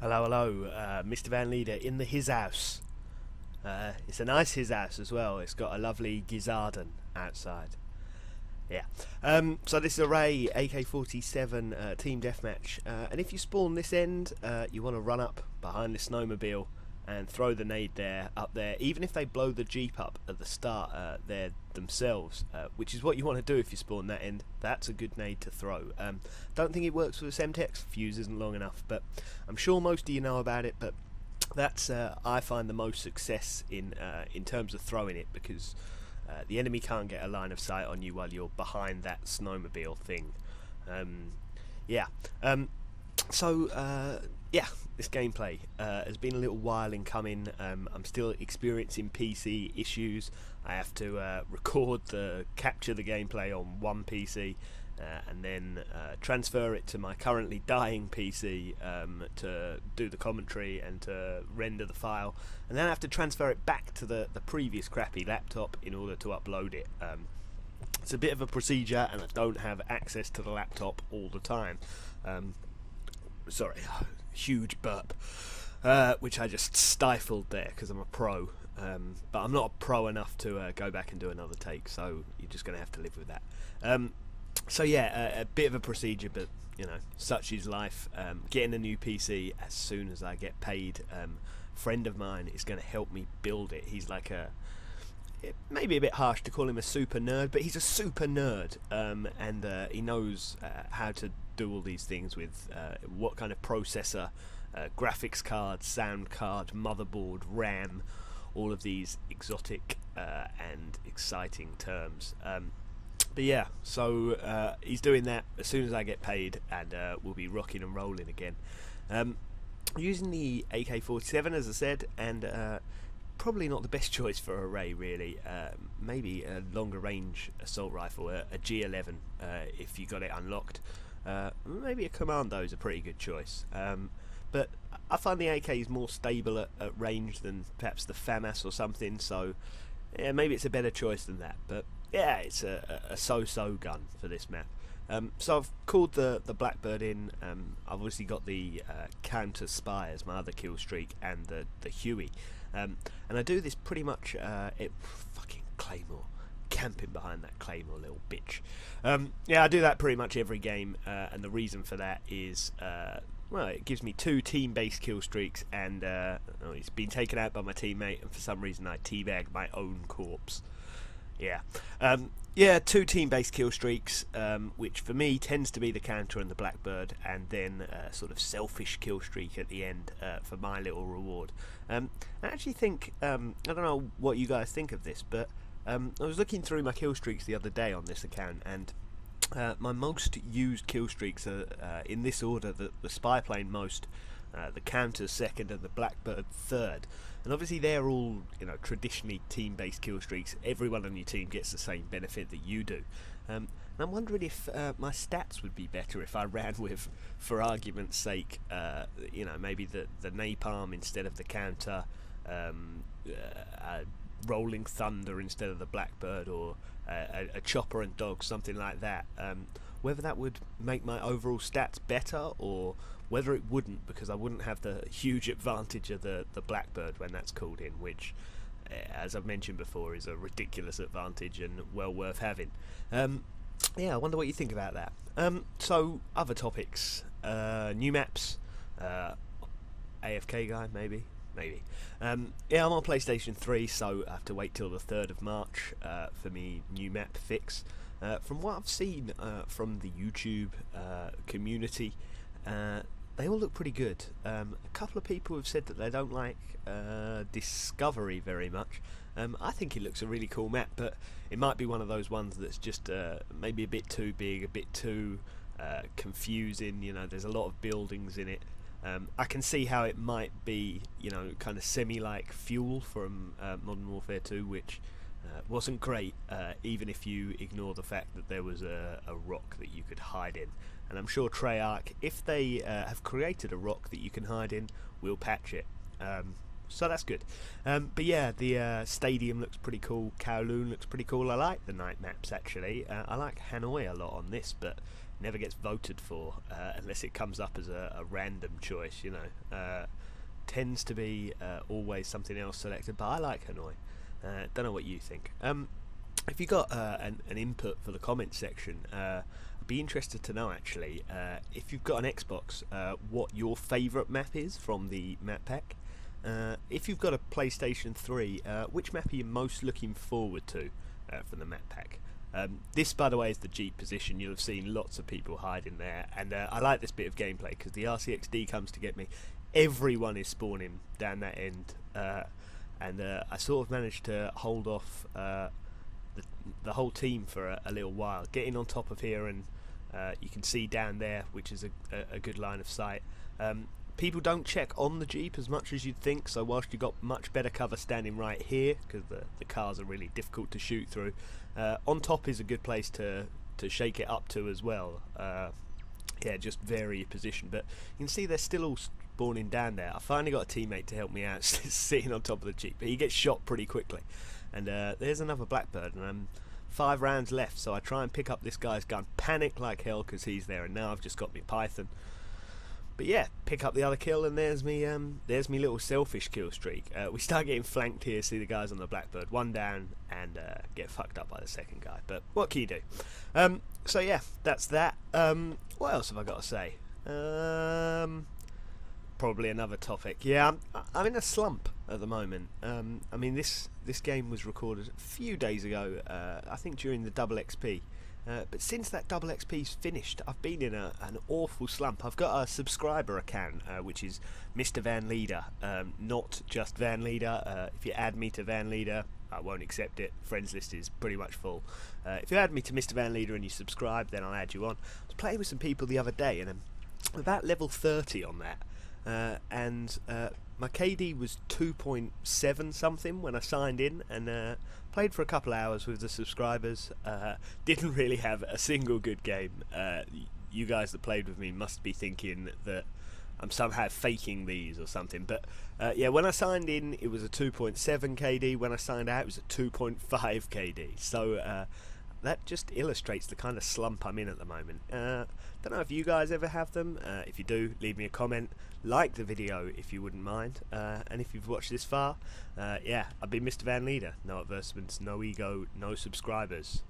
Hello, hello, Mr. Mrvanleider in the his house. It's a nice his house as well. It's got a lovely garden outside. Yeah. So this is a Ray AK-47 team deathmatch, and if you spawn this end, you want to run up behind the snowmobile and throw the nade there, up there. Even if they blow the jeep up at the start, there themselves, which is what you want to do if you spawn that end. That's a good nade to throw. Don't think it works with a Semtex. Fuse isn't long enough, but I'm sure most of you know about it. But that's I find the most success in terms of throwing it, because the enemy can't get a line of sight on you while you're behind that snowmobile thing. Yeah. Yeah, this gameplay has been a little while in coming. I'm still experiencing PC issues. I have to capture the gameplay on one PC and then transfer it to my currently dying PC to do the commentary and to render the file, and then I have to transfer it back to the previous crappy laptop in order to upload it. It's a bit of a procedure, and I don't have access to the laptop all the time. Sorry, huge burp, which I just stifled there because I'm a pro, but I'm not a pro enough to go back and do another take, so you're just going to have to live with that. So yeah, a bit of a procedure, but you know, such is life. Getting a new PC as soon as I get paid. Friend of mine is going to help me build it. He's like it may be a bit harsh to call him a super nerd, but he's a super nerd, and he knows how to do all these things with what kind of processor, graphics card, sound card, motherboard, RAM, all of these exotic and exciting terms. But yeah, so he's doing that as soon as I get paid, and we'll be rocking and rolling again. Using the AK-47, as I said, and probably not the best choice for a Ray, really. Maybe a longer range assault rifle, a G11, if you got it unlocked. Maybe a Commando is a pretty good choice. But I find the AK is more stable at range than perhaps the FAMAS or something, so yeah, maybe it's a better choice than that. But yeah, it's a so-so gun for this map. So I've called the Blackbird in. I've obviously got the Counter Spy as my other kill streak, and the Huey. And I do this pretty much fucking Claymore, camping behind that Claymore, little bitch. Yeah, I do that pretty much every game, and the reason for that is well, it gives me 2 team-based kill streaks, and it's been taken out by my teammate, and for some reason I teabagged my own corpse. Yeah. Yeah, 2 team-based kill streaks, which for me tends to be the Counter and the Blackbird, and then a sort of selfish kill streak at the end for my little reward. I actually think, I don't know what you guys think of this, but I was looking through my kill streaks the other day on this account, and my most used kill streaks are in this order: the Spy Plane most, the Counter second, and the Blackbird third. And obviously they're all, you know, traditionally team-based kill streaks. Everyone on your team gets the same benefit that you do. And I'm wondering if my stats would be better if I ran with, for argument's sake, you know, maybe the Napalm instead of the Counter, Rolling Thunder instead of the Blackbird, or a Chopper and Dog, something like that. Whether that would make my overall stats better, or whether it wouldn't, because I wouldn't have the huge advantage of the Blackbird when that's called in, which, as I've mentioned before, is a ridiculous advantage and well worth having. Yeah, I wonder what you think about that. So, other topics. New maps. AFK guy, maybe. Yeah, I'm on PlayStation 3, so I have to wait till the 3rd of March for me new map fix. From what I've seen from the YouTube community, they all look pretty good. A couple of people have said that they don't like Discovery very much. I think it looks a really cool map, but it might be one of those ones that's just maybe a bit too big, a bit too confusing. You know, there's a lot of buildings in it. I can see how it might be, you know, kind of semi-like Fuel from Modern Warfare 2, which wasn't great, even if you ignore the fact that there was a rock that you could hide in. And I'm sure Treyarch, if they have created a rock that you can hide in, will patch it. So that's good. But yeah, the stadium looks pretty cool. Kowloon looks pretty cool. I like the night maps, actually. I like Hanoi a lot on this, but never gets voted for unless it comes up as a random choice, you know. Tends to be always something else selected, but I like Hanoi. Don't know what you think. If you got an input for the comment section, I'd be interested to know actually if you've got an Xbox, what your favourite map is from the map pack. If you've got a PlayStation 3, which map are you most looking forward to from the map pack? This, by the way, is the Jeep position. You'll have seen lots of people hiding there, and I like this bit of gameplay because the RCXD comes to get me. Everyone is spawning down that end, and I sort of managed to hold off the whole team for a little while, getting on top of here, and you can see down there, which is a good line of sight. People don't check on the Jeep as much as you'd think, so whilst you've got much better cover standing right here, because the cars are really difficult to shoot through, on top is a good place to shake it up to as well. Yeah, just vary your position, but you can see they're still all spawning down there. I finally got a teammate to help me out, sitting on top of the Jeep, but he gets shot pretty quickly. And there's another Blackbird, and 5 rounds left, so I try and pick up this guy's gun, panic like hell because he's there, and now I've just got me Python. But yeah, pick up the other kill, and there's me little selfish kill streak. We start getting flanked here, see the guys on the Blackbird, 1 down, and get fucked up by the second guy. But what can you do? So yeah, that's that. What else have I got to say? Probably another topic. Yeah, I'm in a slump at the moment. I mean, this game was recorded a few days ago, I think during the double XP. But since that double XP's finished, I've been in an awful slump. I've got a subscriber account, which is Mr. Vanleider, not just Vanleider. If you add me to Vanleider, I won't accept it. Friends list is pretty much full. If you add me to Mr. Vanleider and you subscribe, then I'll add you on. I was playing with some people the other day, and I'm about level 30 on that. And my KD was 2.7 something when I signed in, and played for a couple hours with the subscribers. Didn't really have a single good game. You guys that played with me must be thinking that I'm somehow faking these or something, but yeah, when I signed in it was a 2.7 KD, when I signed out it was a 2.5 KD, so that just illustrates the kind of slump I'm in at the moment. Don't know if you guys ever have them. If you do, leave me a comment, like the video if you wouldn't mind, and if you've watched this far, yeah, I've been Mr. Vanleider. No advertisements, no ego, no subscribers.